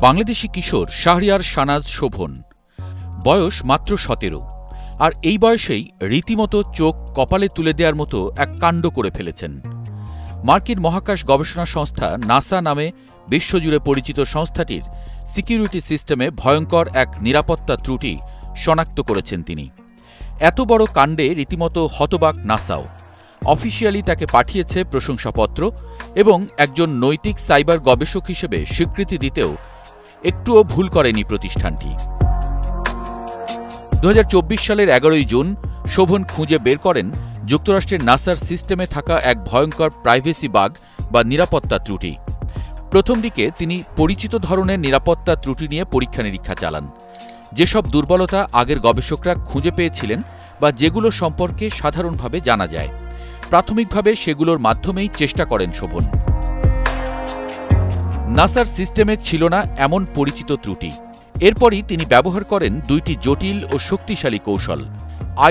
বাংলাদেশি কিশোর শাহরিয়ার শাহনাজ শোভন, বয়স মাত্র 17, আর এই বয়সেই রীতিমতো চোখ কপালে তুলে দেওয়ার মতো এক কাণ্ড করে ফেলেছেন। মার্কিন মহাকাশ গবেষণা সংস্থা নাসা নামে বিশ্বজুড়ে পরিচিত সংস্থাটির সিকিউরিটি সিস্টেমে ভয়ঙ্কর এক নিরাপত্তা ত্রুটি শনাক্ত করেছেন তিনি। এত বড় কাণ্ডে রীতিমতো হতবাক নাসাও। অফিসিয়ালি তাকে পাঠিয়েছে প্রশংসাপত্র এবং একজন নৈতিক সাইবার গবেষক হিসেবে স্বীকৃতি দিতেও একটুও ভুল করেনি প্রতিষ্ঠানটি। 2024 সালের 11 জুন শোভন খুঁজে বের করেন যুক্তরাষ্ট্রের নাসার সিস্টেমে থাকা এক ভয়ঙ্কর প্রাইভেসি বাগ বা নিরাপত্তা ত্রুটি। প্রথম দিকে তিনি পরিচিত ধরনের নিরাপত্তা ত্রুটি নিয়ে পরীক্ষা নিরীক্ষা চালান, যেসব দুর্বলতা আগের গবেষকরা খুঁজে পেয়েছিলেন বা যেগুলো সম্পর্কে সাধারণভাবে জানা যায়। প্রাথমিকভাবে সেগুলোর মাধ্যমেই চেষ্টা করেন শোভন। নাসার সিস্টেমে ছিল না এমন পরিচিত ত্রুটি। এরপরই তিনি ব্যবহার করেন দুইটি জটিল ও শক্তিশালী কৌশল,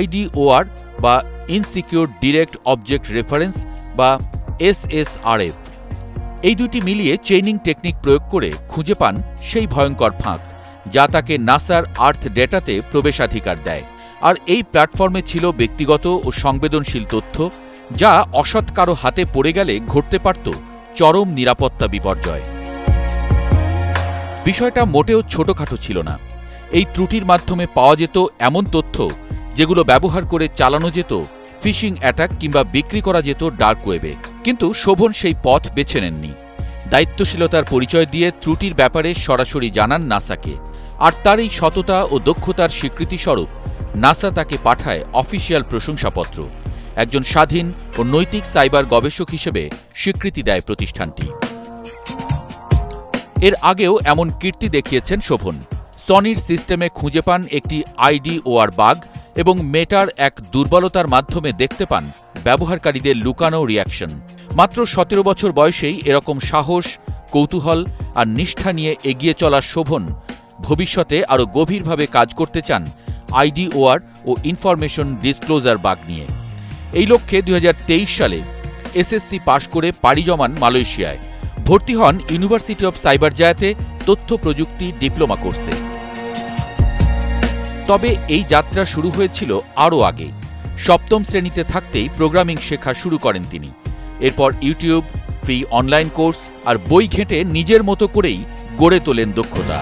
IDOR বা ইনসিকিউর ডিরেক্ট অবজেক্ট রেফারেন্স বা SSRF। এই দুটি মিলিয়ে চেইনিং টেকনিক প্রয়োগ করে খুঁজে পান সেই ভয়ঙ্কর ফাঁক, যা তাকে নাসার আর্থ ডেটাতে প্রবেশাধিকার দেয়। আর এই প্ল্যাটফর্মে ছিল ব্যক্তিগত ও সংবেদনশীল তথ্য, যা অসৎ কারো হাতে পড়ে গেলে ঘটতে পারত চরম নিরাপত্তা বিপর্যয়। বিষয়টা মোটেও ছোটখাটো ছিল না। এই ত্রুটির মাধ্যমে পাওয়া যেত এমন তথ্য যেগুলো ব্যবহার করে চালানো যেত ফিশিং অ্যাটাক কিংবা বিক্রি করা যেত ডার্ক ওয়েবে। কিন্তু শোভন সেই পথ বেছে নেননি। দায়িত্বশীলতার পরিচয় দিয়ে ত্রুটির ব্যাপারে সরাসরি জানান নাসাকে, আর তার এই সততা ও দক্ষতার স্বীকৃতিস্বরূপ নাসা তাকে পাঠায় অফিসিয়াল প্রশংসাপত্র। একজন স্বাধীন ও নৈতিক সাইবার গবেষক হিসেবে স্বীকৃতি দেয় প্রতিষ্ঠানটি। এর আগেও এমন কীর্তি দেখিয়েছেন শোভন। সনির সিস্টেমে খুঁজে পান একটি IDOR বাগ এবং মেটার এক দুর্বলতার মাধ্যমে দেখতে পান ব্যবহারকারীদের লুকানো রিয়াকশন। মাত্র 17 বছর বয়সেই এরকম সাহস, কৌতূহল আর নিষ্ঠা নিয়ে এগিয়ে চলা শোভন ভবিষ্যতে আরও গভীরভাবে কাজ করতে চান IDOR ও ইনফরমেশন ডিসক্লোজার বাগ নিয়ে। এই লক্ষ্যে 2023 সালে SSC পাশ করে পাড়ি জমান মালয়েশিয়ায়। ভর্তি হন ইউনিভার্সিটি অব সাইবার জায়াতে তথ্য প্রযুক্তি ডিপ্লোমা কোর্সে। তবে এই যাত্রা শুরু হয়েছিল আরও আগে। 7ম শ্রেণীতে থাকতেই প্রোগ্রামিং শেখা শুরু করেন তিনি। এরপর ইউটিউব, ফ্রি অনলাইন কোর্স আর বই ঘেঁটে নিজের মতো করেই গড়ে তোলেন দক্ষতা।